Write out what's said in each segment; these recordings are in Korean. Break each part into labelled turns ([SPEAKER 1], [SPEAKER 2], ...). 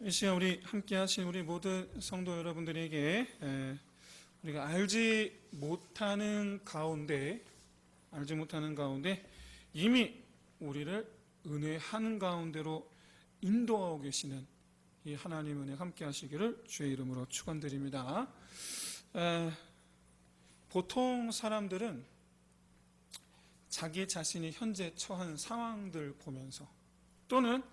[SPEAKER 1] 이 시간 우리 함께 하신 우리 모든 성도 여러분들에게 우리가 알지 못하는 가운데 이미 우리를 은혜 한가운데로 인도하고 계시는 이 하나님 은혜 함께 하시기를 주의 이름으로 축원드립니다. 보통 사람들은 자기 자신이 현재 처한 상황들 보면서 또는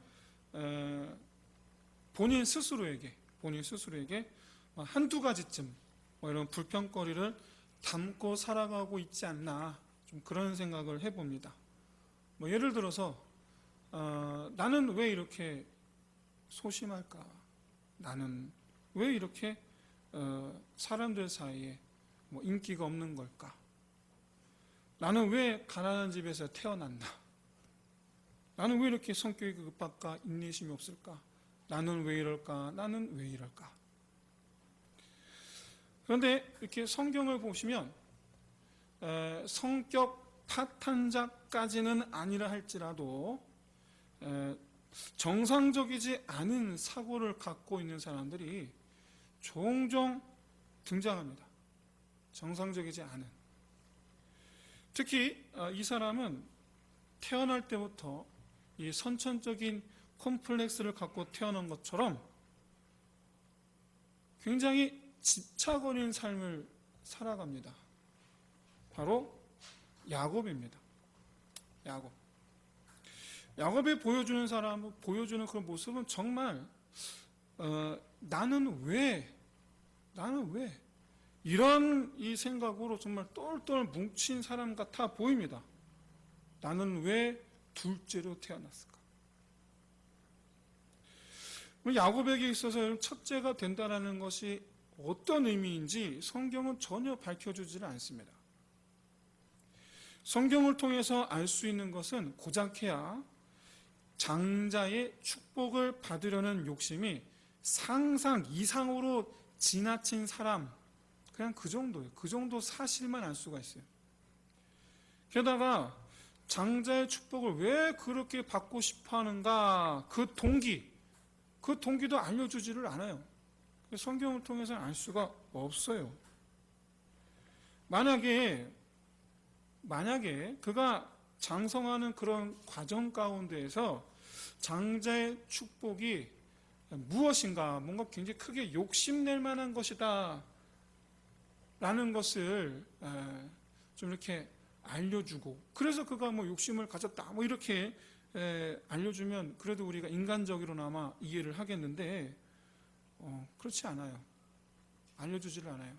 [SPEAKER 1] 본인 스스로에게 한두 가지쯤 이런 불평거리를 담고 살아가고 있지 않나, 좀 그런 생각을 해봅니다. 예를 들어서 나는 왜 이렇게 소심할까? 나는 왜 이렇게 사람들 사이에 인기가 없는 걸까? 나는 왜 가난한 집에서 태어났나? 나는 왜 이렇게 성격이 급박과 인내심이 없을까? 나는 왜 이럴까? 나는 왜 이럴까? 그런데 이렇게 성경을 보시면 성격 파탄자까지는 아니라 할지라도 정상적이지 않은 사고를 갖고 있는 사람들이 종종 등장합니다. 정상적이지 않은. 특히 이 사람은 태어날 때부터 이 선천적인 콤플렉스를 갖고 태어난 것처럼 굉장히 집착 어린 삶을 살아갑니다. 바로 야곱입니다. 야곱이 보여주는 그런 모습은 정말 나는 왜 이런 이 생각으로 정말 똘똘 뭉친 사람 같아 보입니다. 나는 왜 둘째로 태어났을까? 야곱에게 있어서 첫째가 된다는 것이 어떤 의미인지 성경은 전혀 밝혀주지를 않습니다. 성경을 통해서 알 수 있는 것은 고작해야 장자의 축복을 받으려는 욕심이 상상 이상으로 지나친 사람, 그냥 그 정도예요. 그 정도 사실만 알 수가 있어요. 게다가 장자의 축복을 왜 그렇게 받고 싶어 하는가, 그 동기도 알려주지를 않아요. 성경을 통해서는 알 수가 없어요. 만약에 그가 장성하는 그런 과정 가운데에서 장자의 축복이 무엇인가, 뭔가 굉장히 크게 욕심낼 만한 것이다 라는 것을 좀 이렇게 알려주고, 그래서 그가 욕심을 가졌다 이렇게 알려주면 그래도 우리가 인간적으로나마 이해를 하겠는데 그렇지 않아요. 알려주지를 않아요.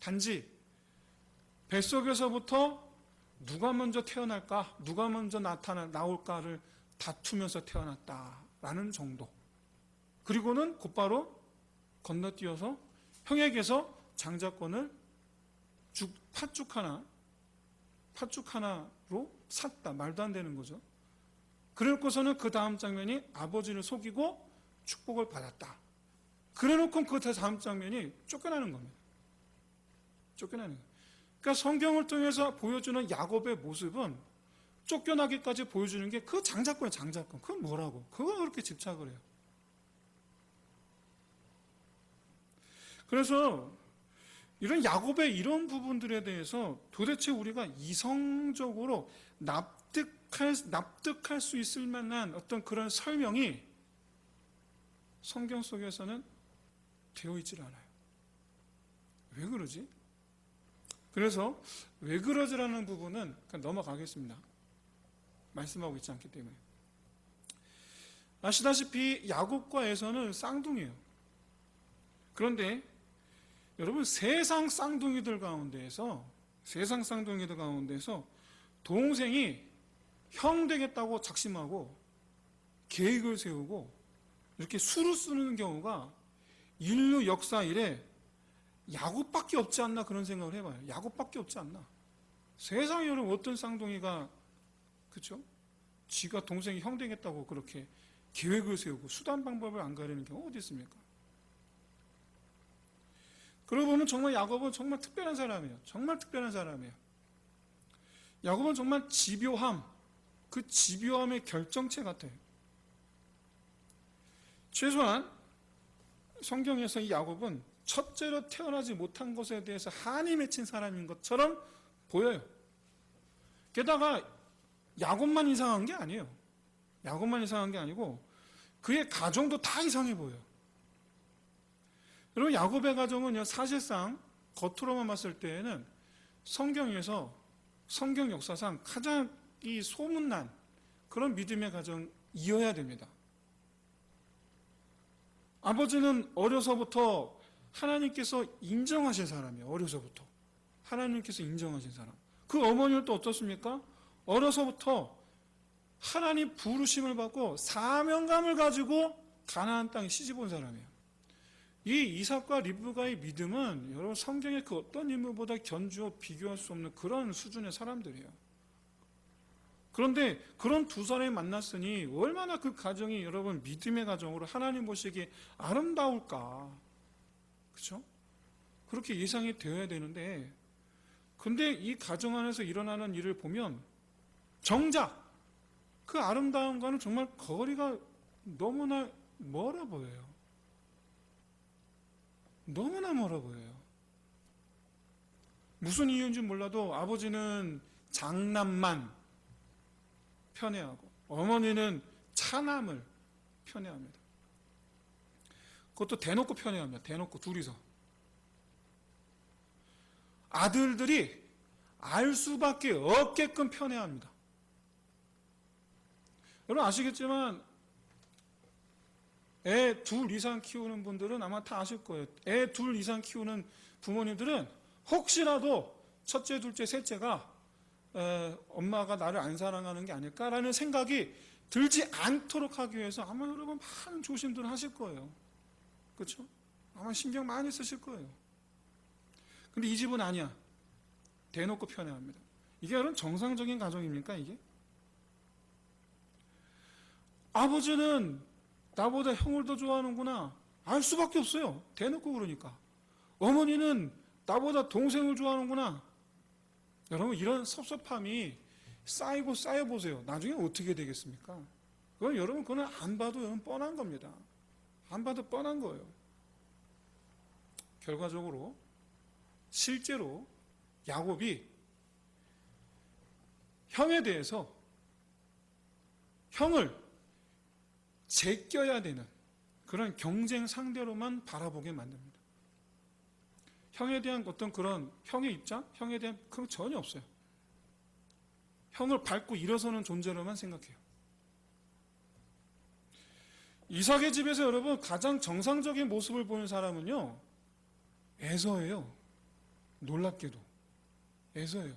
[SPEAKER 1] 단지 뱃속에서부터 누가 먼저 태어날까, 누가 먼저 나올까를 다투면서 태어났다라는 정도. 그리고는 곧바로 건너뛰어서 형에게서 장자권을 팥죽 하나로 샀다. 말도 안 되는 거죠. 그래놓고서는 그 다음 장면이 아버지를 속이고 축복을 받았다. 그래놓고 그 다음 장면이 쫓겨나는 겁니다. 그러니까 성경을 통해서 보여주는 야곱의 모습은 쫓겨나기까지 보여주는 게 그 장자권. 그건 뭐라고? 그거 그렇게 집착을 해요. 그래서 이런 야곱의 이런 부분들에 대해서 도대체 우리가 이성적으로 납득할 수 있을 만한 어떤 그런 설명이 성경 속에서는 되어 있질 않아요. 왜 그러지? 그래서 왜 그러지라는 부분은 그냥 넘어가겠습니다. 말씀하고 있지 않기 때문에. 아시다시피 야곱과 에서는 쌍둥이에요. 그런데 여러분, 세상 쌍둥이들 가운데에서 동생이 형 되겠다고 작심하고 계획을 세우고 이렇게 수를 쓰는 경우가 인류 역사 이래 야곱밖에 없지 않나, 그런 생각을 해봐요. 야곱밖에 없지 않나. 세상에 여러분 어떤 쌍둥이가, 그쵸? 지가 동생이 형 되겠다고 그렇게 계획을 세우고 수단 방법을 안 가리는 경우 어디 있습니까? 그러고 보면 정말 야곱은 정말 특별한 사람이에요. 야곱은 정말 그 집요함의 결정체 같아요. 최소한 성경에서 이 야곱은 첫째로 태어나지 못한 것에 대해서 한이 맺힌 사람인 것처럼 보여요. 게다가 야곱만 이상한 게 아니에요. 야곱만 이상한 게 아니고 그의 가정도 다 이상해 보여요. 여러분, 야곱의 가정은요, 사실상 겉으로만 봤을 때에는 성경에서, 성경 역사상 가장 이 소문난 그런 믿음의 가정이어야 됩니다. 아버지는 어려서부터 하나님께서 인정하신 사람이에요. 어려서부터 하나님께서 인정하신 사람. 그 어머니는 또 어떻습니까? 어려서부터 하나님 부르심을 받고 사명감을 가지고 가나안 땅에 시집온 사람이에요. 이 이삭과 리브가의 믿음은 여러분 성경의 그 어떤 인물보다 견주어 비교할 수 없는 그런 수준의 사람들이에요. 그런데 그런 두 사람이 만났으니 얼마나 그 가정이 여러분 믿음의 가정으로 하나님 보시기에 아름다울까. 그렇죠? 그렇게 예상이 되어야 되는데, 근데 이 가정 안에서 일어나는 일을 보면 정작 그 아름다움과는 정말 거리가 너무나 멀어 보여요. 너무나 멀어 보여요. 무슨 이유인지 몰라도 아버지는 장남만 편애하고 어머니는 차남을 편애합니다. 그것도 대놓고 편애합니다. 대놓고 둘이서. 아들들이 알 수밖에 없게끔 편애합니다. 여러분 아시겠지만 애 둘 이상 키우는 분들은 아마 다 아실 거예요. 애 둘 이상 키우는 부모님들은 혹시라도 첫째, 둘째, 셋째가 엄마가 나를 안 사랑하는 게 아닐까라는 생각이 들지 않도록 하기 위해서 아마 여러분 많은 조심들을 하실 거예요. 그렇죠? 아마 신경 많이 쓰실 거예요. 근데 이 집은 아니야. 대놓고 편애합니다. 이게 여러분 정상적인 가정입니까 이게? 아버지는 나보다 형을 더 좋아하는구나. 알 수밖에 없어요. 대놓고 그러니까. 어머니는 나보다 동생을 좋아하는구나. 여러분 이런 섭섭함이 쌓이고 쌓여보세요. 나중에 어떻게 되겠습니까? 그건 여러분 그건 안 봐도 여러분 뻔한 겁니다. 안 봐도 뻔한 거예요. 결과적으로 실제로 야곱이 형에 대해서 형을 제껴야 되는 그런 경쟁 상대로만 바라보게 만듭니다. 형에 대한 어떤 그런 형의 입장, 형에 대한 그런 거 전혀 없어요. 형을 밟고 일어서는 존재로만 생각해요. 이삭의 집에서 여러분 가장 정상적인 모습을 보는 사람은요, 에서예요. 놀랍게도 에서예요.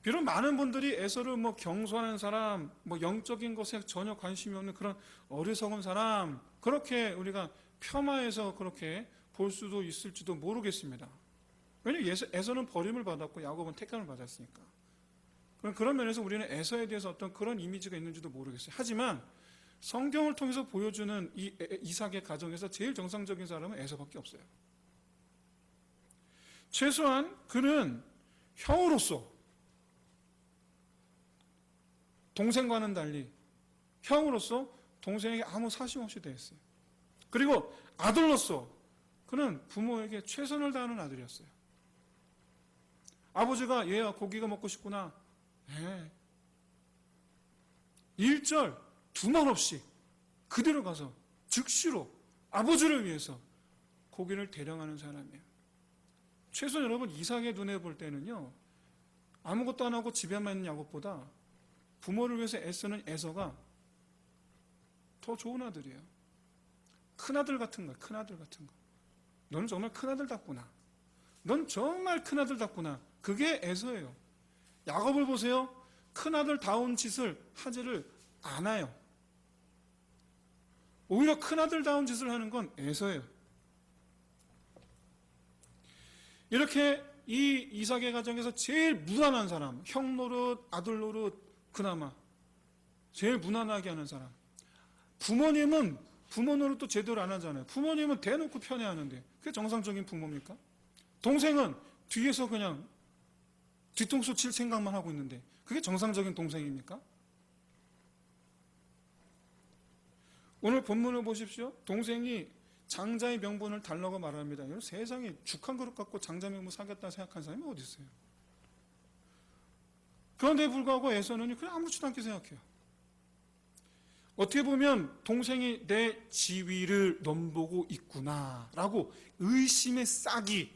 [SPEAKER 1] 비록 많은 분들이 에서를 뭐 경솔하는 사람, 뭐 영적인 것에 전혀 관심이 없는 그런 어리석은 사람, 그렇게 우리가 폄하해서 그렇게 볼 수도 있을지도 모르겠습니다. 왜냐하면 에서는 버림을 받았고 야곱은 택함을 받았으니까. 그런 면에서 우리는 에서에 대해서 어떤 그런 이미지가 있는지도 모르겠어요. 하지만 성경을 통해서 보여주는 이 이삭의 가정에서 제일 정상적인 사람은 에서밖에 없어요. 최소한 그는 형으로서, 동생과는 달리 형으로서 동생에게 아무 사심 없이 대했어요. 그리고 아들로서 그는 부모에게 최선을 다하는 아들이었어요. 아버지가 얘야 고기가 먹고 싶구나. 네. 일절 두말 없이 그대로 가서 즉시로 아버지를 위해서 고기를 대령하는 사람이에요. 최소한 여러분 이삭의 눈에 볼 때는요, 아무것도 안 하고 집에만 있는 야곱보다 부모를 위해서 애쓰는 에서가 더 좋은 아들이에요. 큰아들 같은 거야. 큰아들 같은 거. 너는 정말 큰아들답구나. 넌 정말 큰아들답구나. 그게 에서예요. 야곱을 보세요. 큰아들다운 짓을 하지를 않아요. 오히려 큰아들다운 짓을 하는 건 에서예요. 이렇게 이 이삭의 가정에서 제일 무난한 사람, 형 노릇, 아들 노릇, 그나마 제일 무난하게 하는 사람. 부모님은 부모 노릇도 제대로 안 하잖아요. 부모님은 대놓고 편애하는데 그게 정상적인 부모입니까? 동생은 뒤에서 그냥 뒤통수 칠 생각만 하고 있는데 그게 정상적인 동생입니까? 오늘 본문을 보십시오. 동생이 장자의 명분을 달라고 말합니다. 세상에 죽 한 그릇 갖고 장자 명분 사겠다 생각하는 사람이 어디 있어요? 그런데 불구하고 에서는 그냥 아무렇지도 않게 생각해요. 어떻게 보면 동생이 내 지위를 넘보고 있구나라고 의심의 싹이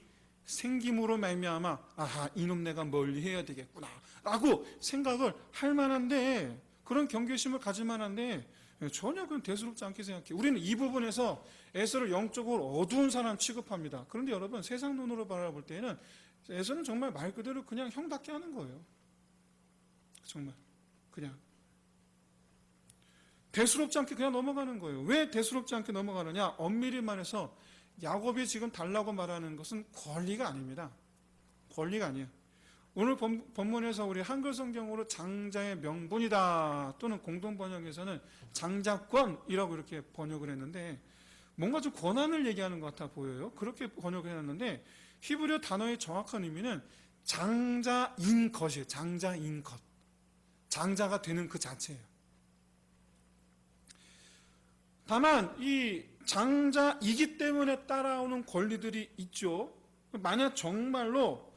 [SPEAKER 1] 생김으로 말미암아 아하 이놈 내가 멀리해야 되겠구나라고 생각을 할 만한데, 그런 경계심을 가질 만한데 전혀 그건 대수롭지 않게 생각해요. 우리는 이 부분에서 에서를 영적으로 어두운 사람 취급합니다. 그런데 여러분, 세상 눈으로 바라볼 때에는 에서는 정말 말 그대로 그냥 형답게 하는 거예요. 정말 그냥 대수롭지 않게 그냥 넘어가는 거예요. 왜 대수롭지 않게 넘어가느냐? 엄밀히 말해서 야곱이 지금 달라고 말하는 것은 권리가 아닙니다. 권리가 아니에요. 오늘 본문에서 우리 한글 성경으로 장자의 명분이다, 또는 공동 번역에서는 장자권이라고 이렇게 번역을 했는데, 뭔가 좀 권한을 얘기하는 것 같아 보여요. 그렇게 번역을 해놨는데 히브리어 단어의 정확한 의미는 장자인 것이에요. 장자인 것. 장자가 되는 그 자체예요. 다만 이 장자이기 때문에 따라오는 권리들이 있죠. 만약 정말로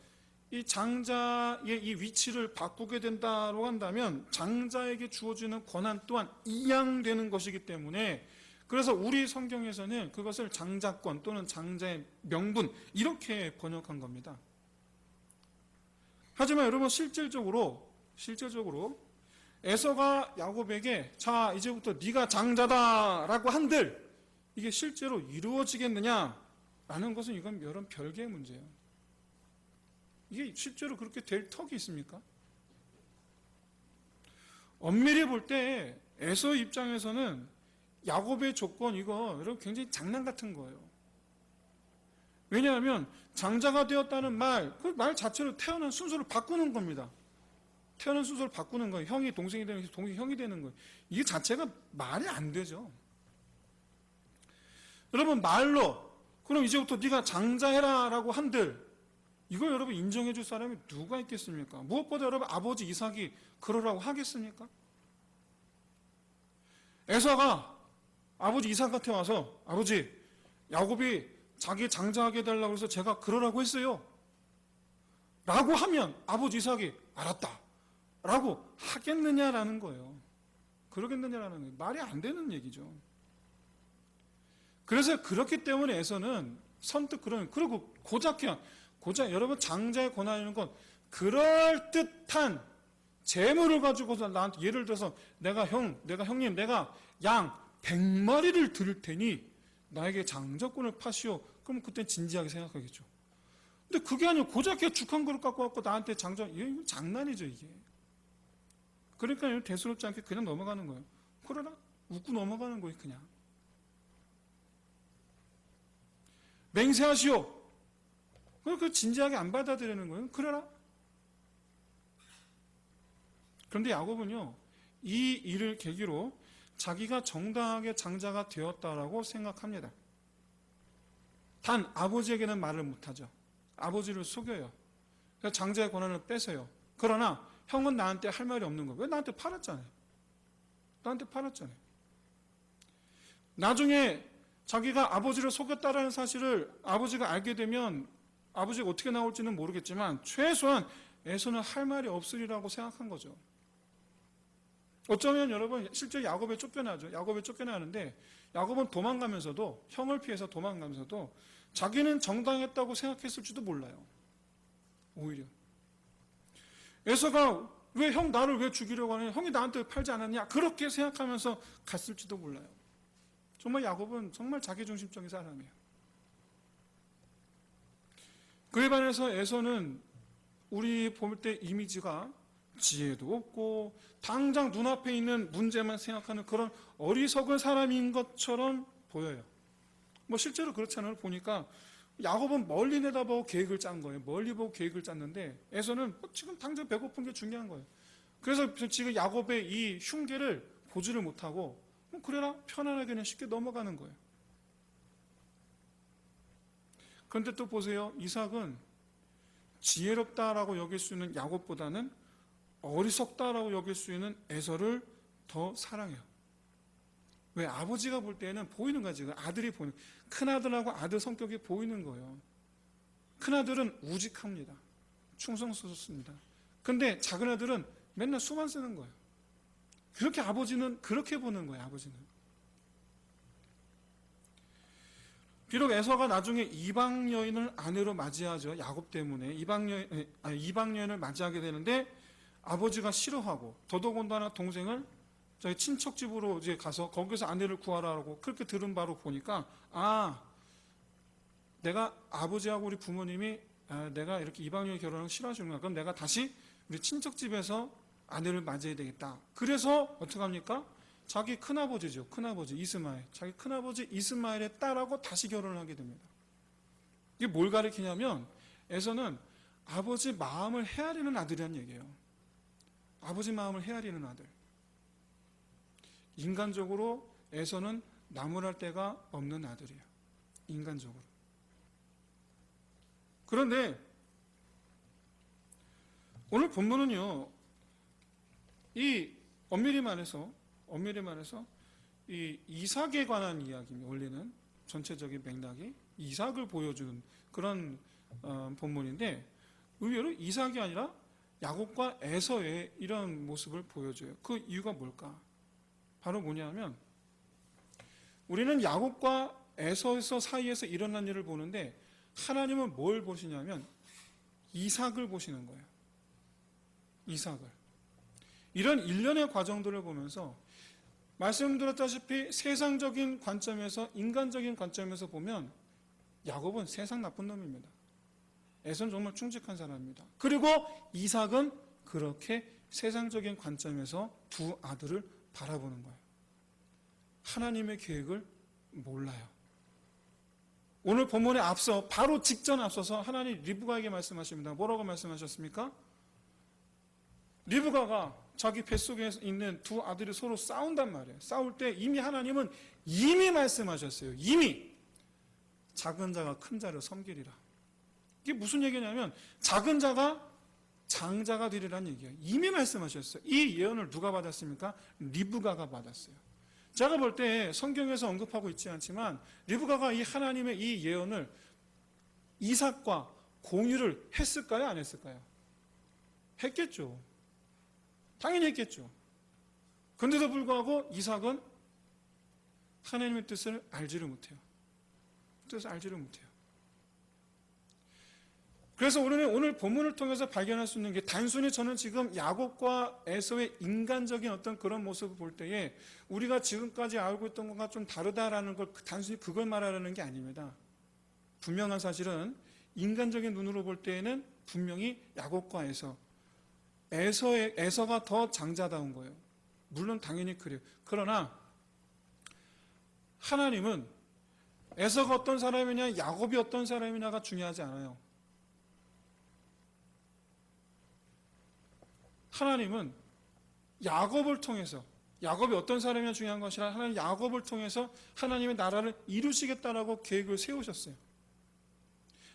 [SPEAKER 1] 이 장자의 이 위치를 바꾸게 된다고 한다면 장자에게 주어지는 권한 또한 이양되는 것이기 때문에, 그래서 우리 성경에서는 그것을 장자권 또는 장자의 명분 이렇게 번역한 겁니다. 하지만 여러분, 실질적으로 에서가 야곱에게 자 이제부터 네가 장자다라고 한들 이게 실제로 이루어지겠느냐라는 것은 이건 여러분 별개의 문제예요. 이게 실제로 그렇게 될 턱이 있습니까? 엄밀히 볼 때 에서 입장에서는 야곱의 조건 이거 여러분 굉장히 장난 같은 거예요. 왜냐하면 장자가 되었다는 말, 그 말 자체로 태어난 순서를 바꾸는 겁니다. 태어난 순서를 바꾸는 거예요. 형이 동생이 되는, 동생이 형이 되는 거예요. 이게 자체가 말이 안 되죠. 여러분, 말로 그럼 이제부터 네가 장자해라 라고 한들 이걸 여러분 인정해 줄 사람이 누가 있겠습니까? 무엇보다 여러분 아버지 이삭이 그러라고 하겠습니까? 에서가 아버지 이삭한테 와서 아버지 야곱이 자기 장자하게 해달라고 해서 제가 그러라고 했어요 라고 하면 아버지 이삭이 알았다 라고 하겠느냐라는 거예요. 그러겠느냐라는 거예요. 말이 안 되는 얘기죠. 그래서 그렇기 때문에 에서는 선뜻 그리고 고작 여러분 장자의 권한이라는 건 그럴듯한 재물을 가지고서 나한테, 예를 들어서 내가 형님 내가 양 100마리를 드릴 테니 나에게 장자권을 파시오. 그럼 그때 진지하게 생각하겠죠. 근데 그게 아니고 고작 죽한 그릇 갖고 왔고 나한테 장자, 이거 장난이죠 이게. 그러니까 대수롭지 않게 그냥 넘어가는 거예요. 그러나 웃고 넘어가는 거예요. 그냥 맹세하시오. 그 진지하게 안 받아들이는 거예요. 그래라. 그런데 야곱은요, 이 일을 계기로 자기가 정당하게 장자가 되었다라고 생각합니다. 단 아버지에게는 말을 못하죠. 아버지를 속여요. 그래서 장자의 권한을 뺏어요. 그러나 형은 나한테 할 말이 없는 거예요. 왜? 나한테 팔았잖아요. 나중에 자기가 아버지를 속였다라는 사실을 아버지가 알게 되면 아버지가 어떻게 나올지는 모르겠지만 최소한 에서는 할 말이 없으리라고 생각한 거죠. 어쩌면 여러분 실제 야곱에 쫓겨나죠. 야곱에 쫓겨나는데 야곱은 도망가면서도, 형을 피해서 도망가면서도 자기는 정당했다고 생각했을지도 몰라요. 오히려 에서가 왜 형 나를 왜 죽이려고 하냐, 형이 나한테 팔지 않았냐, 그렇게 생각하면서 갔을지도 몰라요. 정말 야곱은 정말 자기중심적인 사람이에요. 그에 반해서 에서는 우리 볼 때 이미지가 지혜도 없고 당장 눈앞에 있는 문제만 생각하는 그런 어리석은 사람인 것처럼 보여요. 뭐 실제로 그렇잖아요. 보니까 야곱은 멀리 내다보고 계획을 짠 거예요. 멀리 보고 계획을 짰는데 에서는 지금 당장 배고픈 게 중요한 거예요. 그래서 지금 야곱의 이 흉계를 보지를 못하고 그래라 편안하게 그냥 쉽게 넘어가는 거예요. 그런데 또 보세요. 이삭은 지혜롭다라고 여길 수 있는 야곱보다는 어리석다라고 여길 수 있는 에서를 더 사랑해요. 왜? 아버지가 볼 때는 보이는 거지. 아들이 보이는, 큰아들하고 아들 성격이 보이는 거예요. 큰아들은 우직합니다. 충성스럽습니다. 근데 작은아들은 맨날 수만 쓰는 거예요. 그렇게 아버지는 그렇게 보는 거예요. 아버지는. 비록 에서가 나중에 이방 여인을 아내로 맞이하죠. 야곱 때문에 이방 여인을 맞이하게 되는데 아버지가 싫어하고, 더더군다나 동생을 저희 친척 집으로 이제 가서 거기서 아내를 구하라고 그렇게 들은 바로 보니까, 내가 아버지하고 우리 부모님이 내가 이렇게 이방 여인 결혼을 싫어하시는구나. 그럼 내가 다시 우리 친척 집에서 아내를 맞이해야 되겠다. 그래서 어떻게 합니까? 자기 큰아버지죠. 큰아버지 이스마엘. 자기 큰아버지 이스마엘의 딸하고 다시 결혼을 하게 됩니다. 이게 뭘 가리키냐면 에서는 아버지 마음을 헤아리는 아들이라는 얘기예요. 아버지 마음을 헤아리는 아들. 인간적으로 에서는 나무랄 데가 없는 아들이에요. 인간적으로. 그런데 오늘 본문은요, 이 엄밀히 말해서 이 이삭에 관한 이야기입니다. 원래는 전체적인 맥락이 이삭을 보여주는 그런 본문인데, 의외로 이삭이 아니라 야곱과 에서의 이런 모습을 보여줘요. 그 이유가 뭘까? 바로 뭐냐면, 우리는 야곱과 에서에서 사이에서 일어난 일을 보는데 하나님은 뭘 보시냐면 이삭을 보시는 거예요. 이삭을. 이런 일련의 과정들을 보면서 말씀드렸다시피 세상적인 관점에서, 인간적인 관점에서 보면 야곱은 세상 나쁜 놈입니다. 에서는 정말 충직한 사람입니다. 그리고 이삭은 그렇게 세상적인 관점에서 두 아들을 바라보는 거예요. 하나님의 계획을 몰라요. 오늘 본문에 앞서, 바로 직전 앞서서 하나님 리브가에게 말씀하십니다. 뭐라고 말씀하셨습니까? 리브가가 자기 뱃속에 있는 두 아들이 서로 싸운단 말이에요. 싸울 때 이미 하나님은 이미 말씀하셨어요. 이미 작은 자가 큰 자를 섬기리라. 이게 무슨 얘기냐면 작은 자가 장자가 되리라는 얘기예요. 이미 말씀하셨어요. 이 예언을 누가 받았습니까? 리브가가 받았어요. 제가 볼 때 성경에서 언급하고 있지 않지만 리브가가 이 하나님의 이 예언을 이삭과 공유를 했을까요? 안 했을까요? 했겠죠. 당연히 했겠죠. 그런데도 불구하고 이삭은 하나님의 뜻을 알지를 못해요. 뜻을 알지를 못해요. 그래서 우리는 오늘 본문을 통해서 발견할 수 있는 게, 단순히 저는 지금 야곱과 에서의 인간적인 어떤 그런 모습을 볼 때에 우리가 지금까지 알고 있던 것과 좀 다르다라는 걸 단순히 그걸 말하려는 게 아닙니다. 분명한 사실은 인간적인 눈으로 볼 때에는 분명히 야곱과 에서가 더 장자다운 거예요. 물론 당연히 그래요. 그러나 하나님은 에서가 어떤 사람이냐, 야곱이 어떤 사람이냐가 중요하지 않아요. 하나님은 야곱을 통해서, 야곱이 어떤 사람이냐 중요한 것이 아니라 하나님 야곱을 통해서 하나님의 나라를 이루시겠다라고 계획을 세우셨어요.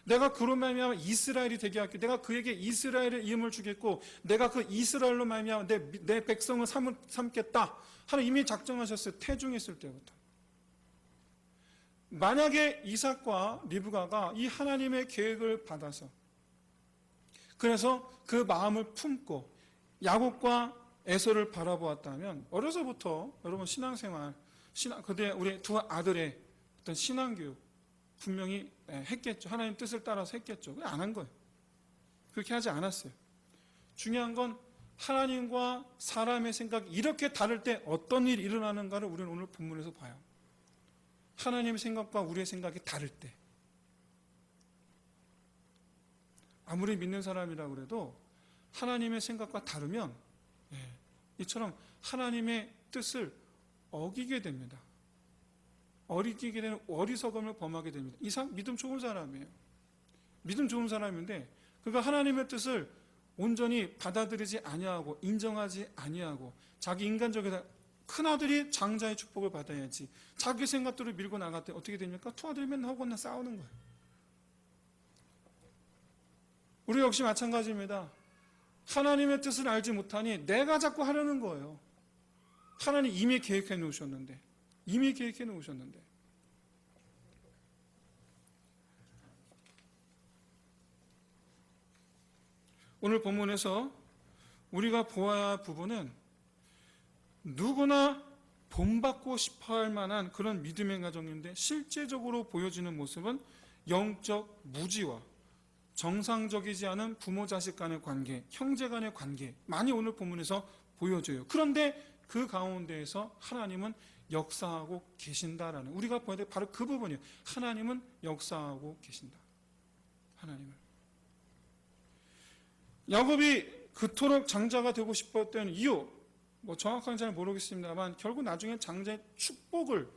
[SPEAKER 1] 내가 그로 말미암아 이스라엘이 되게 할게. 내가 그에게 이스라엘의 이름을 주겠고 내가 그 이스라엘로 말미암아 내 백성을 삼겠다 하는 이미 작정하셨어요. 태중했을 때부터. 만약에 이삭과 리브가가 이 하나님의 계획을 받아서, 그래서 그 마음을 품고 야곱과 에서를 바라보았다면, 어려서부터 여러분 신앙생활, 우리 두 아들의 어떤 신앙교육 분명히 했겠죠. 하나님 뜻을 따라서 했겠죠. 안 한 거예요. 그렇게 하지 않았어요. 중요한 건 하나님과 사람의 생각이 이렇게 다를 때 어떤 일이 일어나는가를 우리는 오늘 본문에서 봐요. 하나님의 생각과 우리의 생각이 다를 때, 아무리 믿는 사람이라고 그래도 하나님의 생각과 다르면 이처럼 하나님의 뜻을 어기게 됩니다. 어리게 되는 어리석음을 범하게 됩니다. 이상 믿음 좋은 사람이에요. 믿음 좋은 사람인데 그가 하나님의 뜻을 온전히 받아들이지 아니하고 인정하지 아니하고 자기 인간적인 큰아들이 장자의 축복을 받아야지 자기 생각대로 밀고 나갈 때 어떻게 됩니까? 두 아들이 맨날 하고 싸우는 거예요. 우리 역시 마찬가지입니다. 하나님의 뜻을 알지 못하니 내가 자꾸 하려는 거예요. 하나님 이미 계획해 놓으셨는데 이미 계획해 놓으셨는데. 오늘 본문에서 우리가 보아야 할 부분은 누구나 본받고 싶어할 만한 그런 믿음의 가정인데 실제적으로 보여지는 모습은 영적 무지와 정상적이지 않은 부모 자식 간의 관계, 형제 간의 관계 많이 오늘 본문에서 보여져요. 그런데 그 가운데에서 하나님은 역사하고 계신다라는, 우리가 보아야 될 바로 그 부분이에요. 하나님은 역사하고 계신다. 하나님은. 야곱이 그토록 장자가 되고 싶었던 이유, 정확하게 잘 모르겠습니다만 결국 나중에 장자의 축복을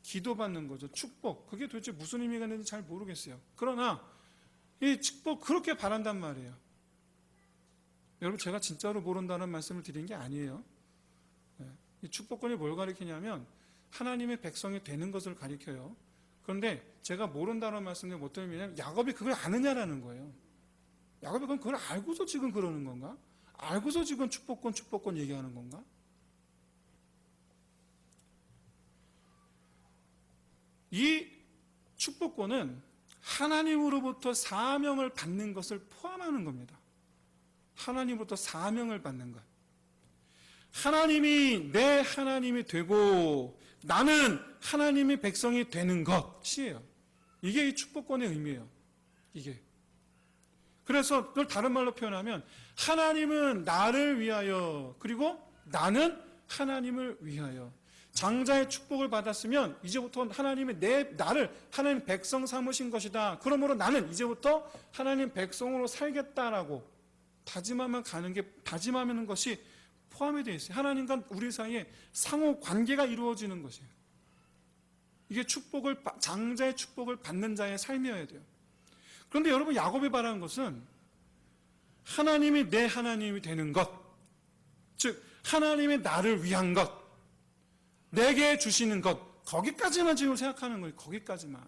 [SPEAKER 1] 기도받는 거죠. 축복. 그게 도대체 무슨 의미가 있는지 잘 모르겠어요. 그러나 이 축복 그렇게 바란단 말이에요. 여러분, 제가 진짜로 모른다는 말씀을 드린 게 아니에요. 이 축복권이 뭘 가리키냐면 하나님의 백성이 되는 것을 가리켜요. 그런데 제가 모른다는 말씀을 못 드리면 야곱이 그걸 아느냐라는 거예요. 야곱이 그걸 알고서 지금 그러는 건가? 알고서 지금 축복권 얘기하는 건가? 이 축복권은 하나님으로부터 사명을 받는 것을 포함하는 겁니다. 하나님으로부터 사명을 받는 것. 하나님이 내 하나님이 되고 나는 하나님의 백성이 되는 것이에요. 이게 이 축복권의 의미예요. 이게. 그래서 그걸 다른 말로 표현하면 하나님은 나를 위하여, 그리고 나는 하나님을 위하여. 장자의 축복을 받았으면 이제부터 하나님이 나를 하나님 백성 삼으신 것이다. 그러므로 나는 이제부터 하나님 백성으로 살겠다라고 다짐하는 것이 포함이 되어 있어요. 하나님과 우리 사이에 상호 관계가 이루어지는 것이에요. 이게 장자의 축복을 받는 자의 삶이어야 돼요. 그런데 여러분, 야곱이 바라는 것은 하나님이 내 하나님이 되는 것, 즉 하나님이 나를 위한 것, 내게 주시는 것, 거기까지만 지금 생각하는 거예요. 거기까지만.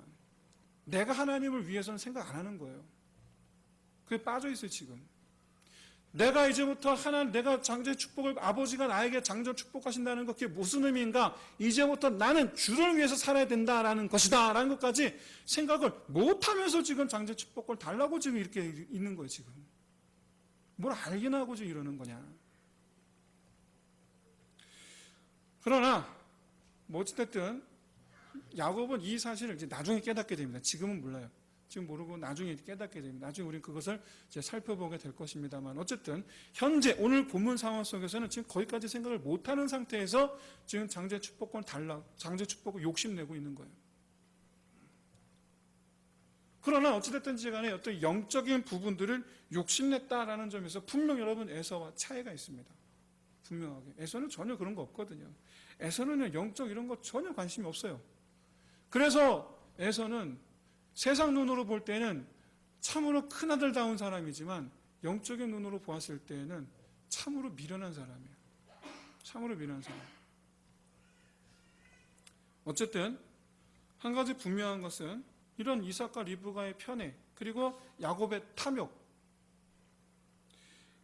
[SPEAKER 1] 내가 하나님을 위해서는 생각 안 하는 거예요. 그게 빠져 있어요. 지금 내가 이제부터 내가 장자의 축복을, 아버지가 나에게 장자 축복하신다는 것, 그게 무슨 의미인가? 이제부터 나는 주를 위해서 살아야 된다라는 것이다 라는 것까지 생각을 못하면서 지금 장자의 축복을 달라고 지금 이렇게 있는 거예요. 지금 뭘 알긴 하고 지금 이러는 거냐. 그러나 어찌됐든 야곱은 이 사실을 이제 나중에 깨닫게 됩니다. 지금은 몰라요. 지금 모르고 나중에 깨닫게 됩니다. 나중에 우리는 그것을 이제 살펴보게 될 것입니다만, 어쨌든 현재 오늘 본문 상황 속에서는 지금 거기까지 생각을 못하는 상태에서 지금 장제 축복을 욕심내고 있는 거예요. 그러나 어찌됐든지 간에 어떤 영적인 부분들을 욕심냈다라는 점에서 분명 여러분 에서와 차이가 있습니다. 분명하게. 에서는 전혀 그런 거 없거든요. 에서는 영적 이런 거 전혀 관심이 없어요. 그래서 에서는 세상 눈으로 볼 때는 참으로 큰아들다운 사람이지만 영적인 눈으로 보았을 때는 참으로 미련한 사람이에요. 참으로 미련한 사람. 어쨌든 한 가지 분명한 것은 이런 이삭과 리브가의 편애, 그리고 야곱의 탐욕,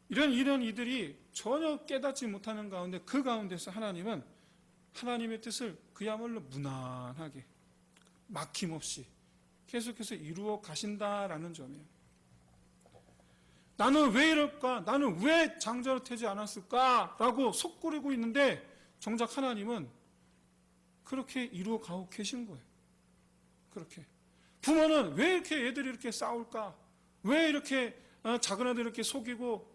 [SPEAKER 1] 이런 이들이 전혀 깨닫지 못하는 가운데, 그 가운데서 하나님은 하나님의 뜻을 그야말로 무난하게 막힘없이 계속해서 이루어 가신다라는 점이에요. 나는 왜 이럴까? 나는 왜 장자로 되지 않았을까? 라고 속구리고 있는데 정작 하나님은 그렇게 이루어 가고 계신 거예요. 그렇게. 부모는 왜 이렇게 애들이 이렇게 싸울까? 왜 이렇게 작은 아들 이렇게 속이고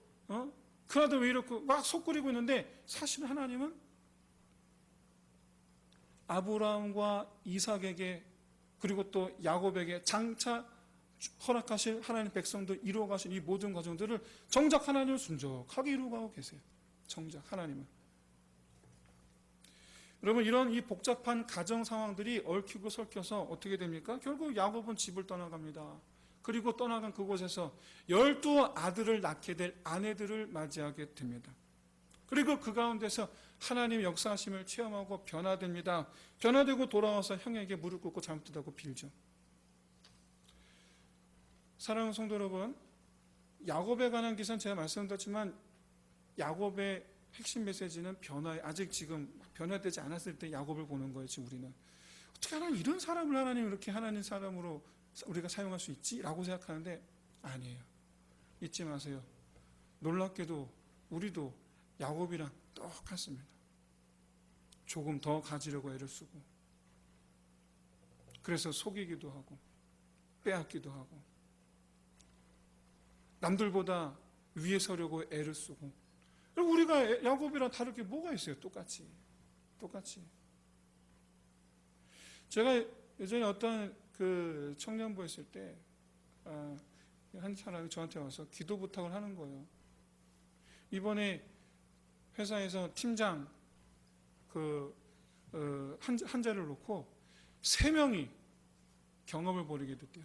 [SPEAKER 1] 그 아들 왜 이렇게 막 속구리고 있는데, 사실 하나님은 아브라함과 이삭에게 그리고 또 야곱에게 장차 허락하실 하나님 백성들 이루어 가신 이 모든 과정들을 정작 하나님은 순적하게 이루어가고 계세요. 정작 하나님은. 여러분, 이런 이 복잡한 가정 상황들이 얽히고 설켜서 어떻게 됩니까? 결국 야곱은 집을 떠나갑니다. 그리고 떠나간 그곳에서 12아들을 낳게 될 아내들을 맞이하게 됩니다. 그리고 그 가운데서 하나님의 역사하심을 체험하고 변화됩니다. 변화되고 돌아와서 형에게 무릎 꿇고 잘못했다고 빌죠. 사랑하는 성도 여러분, 야곱에 관한 기사는 제가 말씀드렸지만 야곱의 핵심 메시지는 아직 지금 변화되지 않았을 때 야곱을 보는 거예요. 지금 우리는 어떻게 하나님 이런 사람을 하나님 이렇게 하나님 사람으로 우리가 사용할 수 있지? 라고 생각하는데 아니에요. 잊지 마세요. 놀랍게도 우리도 야곱이랑 똑같습니다. 조금 더 가지려고 애를 쓰고, 그래서 속이기도 하고 빼앗기도 하고 남들보다 위에 서려고 애를 쓰고. 그리고 우리가 야곱이랑 다를 게 뭐가 있어요? 똑같이. 제가 예전에 어떤 그 청년부 했을 때 한 사람이 저한테 와서 기도 부탁을 하는 거예요. 이번에 회사에서 팀장 한 자리를 놓고 3명이 경험을 벌이게 됐대요.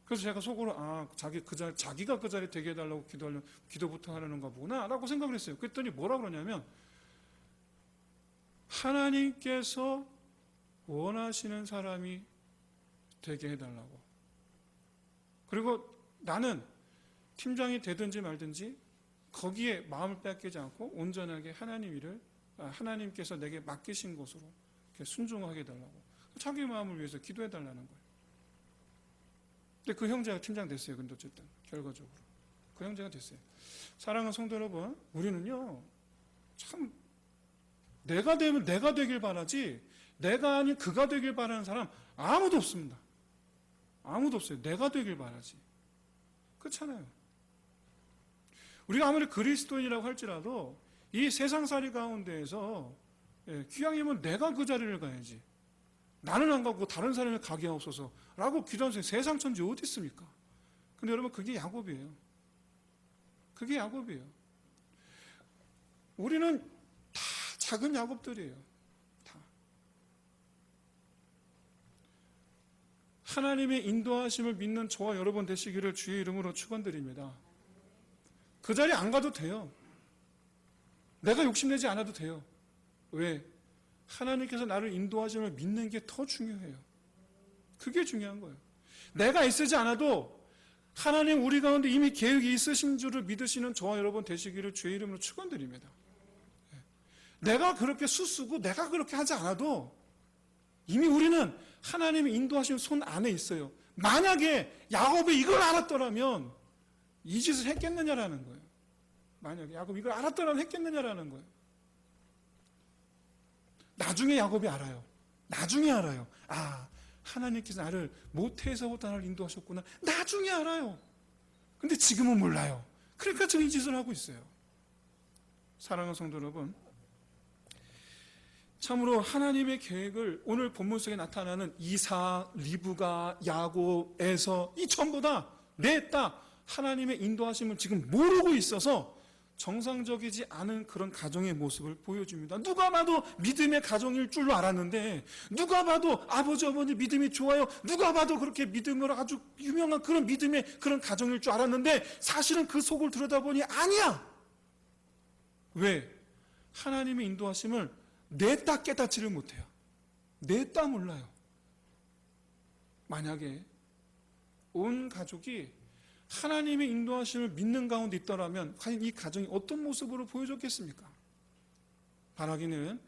[SPEAKER 1] 그래서 제가 속으로 자기가 그 자리에 되게 해달라고 기도 부탁하려는가 보구나 라고 생각을 했어요. 그랬더니 뭐라 그러냐면 하나님께서 원하시는 사람이 되게 해달라고. 그리고 나는 팀장이 되든지 말든지 거기에 마음을 빼앗기지 않고 온전하게 하나님께서 내게 맡기신 것으로 순종하게 해달라고. 자기 마음을 위해서 기도해달라는 거예요. 근데 그 형제가 팀장 됐어요. 근데 어쨌든 결과적으로 그 형제가 됐어요. 사랑하는 성도 여러분, 우리는요 참 내가 되면 내가 되길 바라지 내가 아닌 그가 되길 바라는 사람 아무도 없습니다. 아무도 없어요. 내가 되길 바라지. 그렇잖아요. 우리가 아무리 그리스도인이라고 할지라도 이 세상살이 가운데에서 기왕이면 내가 그 자리를 가야지. 나는 안 가고 다른 사람이 가게 하옵소서 라고 기도하는 세상 천지 어디 있습니까? 근데 여러분 그게 야곱이에요. 그게 야곱이에요. 우리는 다 작은 야곱들이에요. 다. 하나님의 인도하심을 믿는 저와 여러분 되시기를 주의 이름으로 축원드립니다. 그 자리에 안 가도 돼요. 내가 욕심내지 않아도 돼요. 왜? 하나님께서 나를 인도하심을 믿는 게 더 중요해요. 그게 중요한 거예요. 내가 애쓰지 않아도 하나님 우리 가운데 이미 계획이 있으신 줄을 믿으시는 저와 여러분 되시기를 주의 이름으로 축원드립니다. 내가 그렇게 수쓰고 내가 그렇게 하지 않아도 이미 우리는 하나님의 인도하시는 손 안에 있어요. 만약에 야곱이 이걸 알았더라면 이 짓을 했겠느냐라는 거예요. 만약에 야곱이 이걸 알았더라면 했겠느냐라는 거예요. 나중에 야곱이 알아요. 나중에 알아요. 하나님께서 나를 모태에서부터 나를 인도하셨구나. 나중에 알아요. 근데 지금은 몰라요. 그러니까 지금 이 짓을 하고 있어요. 사랑하는 성도 여러분, 참으로 하나님의 계획을 오늘 본문 속에 나타나는 이삭, 리브가, 야곱, 에서 이 전부 다 냈다. 하나님의 인도하심을 지금 모르고 있어서 정상적이지 않은 그런 가정의 모습을 보여줍니다. 누가 봐도 믿음의 가정일 줄로 알았는데, 누가 봐도 아버지 어머니 믿음이 좋아요, 누가 봐도 그렇게 믿음으로 아주 유명한 그런 믿음의 그런 가정일 줄 알았는데 사실은 그 속을 들여다보니 아니야. 왜? 하나님의 인도하심을 냈다 깨닫지를 못해요. 냈다 몰라요. 만약에 온 가족이 하나님의 인도하심을 믿는 가운데 있더라면 과연 이 가정이 어떤 모습으로 보여줬겠습니까? 바라기는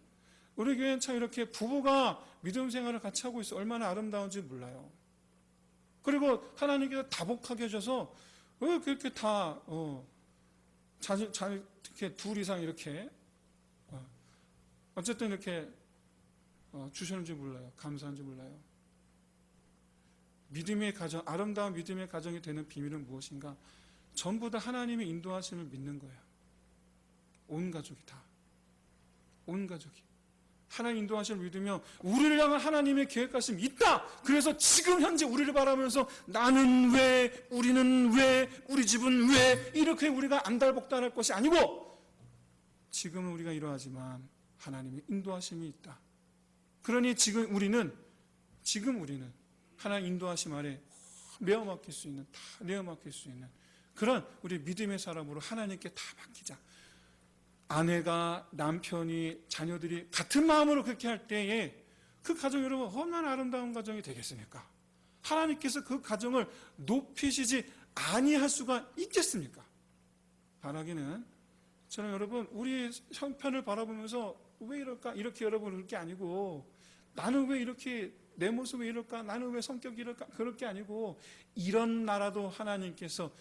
[SPEAKER 1] 우리 교회는 참 이렇게 부부가 믿음 생활을 같이 하고 있어 얼마나 아름다운지 몰라요. 그리고 하나님께서 다복하게 해줘서 그렇게 다 이렇게 둘 이상 이렇게 어쨌든 이렇게 주셨는지 몰라요. 감사한지 몰라요. 믿음의 가정, 아름다운 믿음의 가정이 되는 비밀은 무엇인가? 전부 다 하나님의 인도하심을 믿는 거예요. 온 가족이 다. 온 가족이. 하나님 인도하심을 믿으며 우리를 향한 하나님의 계획하심이 있다. 그래서 지금 현재 우리를 바라보면서 나는 왜, 우리는 왜, 우리 집은 왜 이렇게 우리가 안달복달할 것이 아니고 지금은 우리가 이러하지만 하나님의 인도하심이 있다. 그러니 지금 우리는 하나님 인도하심 아래 내어 맡길 수 있는, 다 내어 맡길 수 있는 그런 우리 믿음의 사람으로 하나님께 다 맡기자. 아내가, 남편이, 자녀들이 같은 마음으로 그렇게 할 때에 그 가정 여러분 얼마나 아름다운 가정이 되겠습니까? 하나님께서 그 가정을 높이시지 아니할 수가 있겠습니까? 바라기는 저는 여러분 우리 형편을 바라보면서 왜 이럴까 이렇게 여러분 그럴 게 아니고, 나는 왜 이렇게 내 모습이 이럴까, 나는 왜 성격이 이럴까, 그럴 게 아니고, 이런 나라도 하나님께서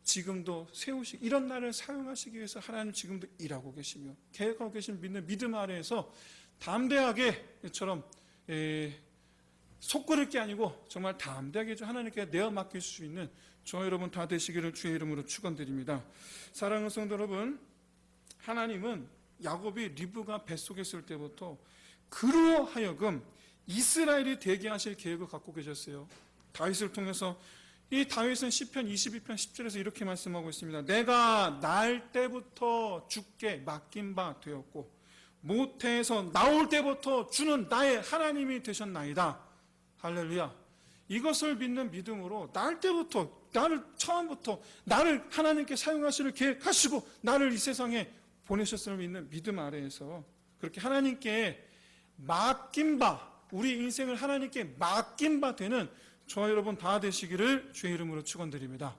[SPEAKER 1] 지금도 세우시고 이런 나라를 사용하시기 위해서 하나님 지금도 일하고 계시며 계획하고 계신 믿음 아래에서 담대하게 이처럼 속 끓일 게 아니고 정말 담대하게 하나님께 내어 맡길 수 있는 저와 여러분 다 되시기를 주의 이름으로 축원드립니다. 사랑하는 성도 여러분, 하나님은 야곱이 리브가 뱃속에 있을 때부터 그로 하여금 이스라엘이 되게 하실 계획을 갖고 계셨어요. 다윗을 통해서 이 다윗은 시편 22편 10절에서 이렇게 말씀하고 있습니다. 내가 날 때부터 주께 맡긴 바 되었고 모태에서 나올 때부터 주는 나의 하나님이 되셨나이다. 할렐루야. 이것을 믿는 믿음으로 날 때부터, 나를 처음부터 나를 하나님께 사용하시를 계획하시고 나를 이 세상에 보내셨음을 믿는 믿음 아래에서 그렇게 하나님께 맡긴 바, 우리 인생을 하나님께 맡긴 바 되는 저와 여러분 다 되시기를 주의 이름으로 축원드립니다.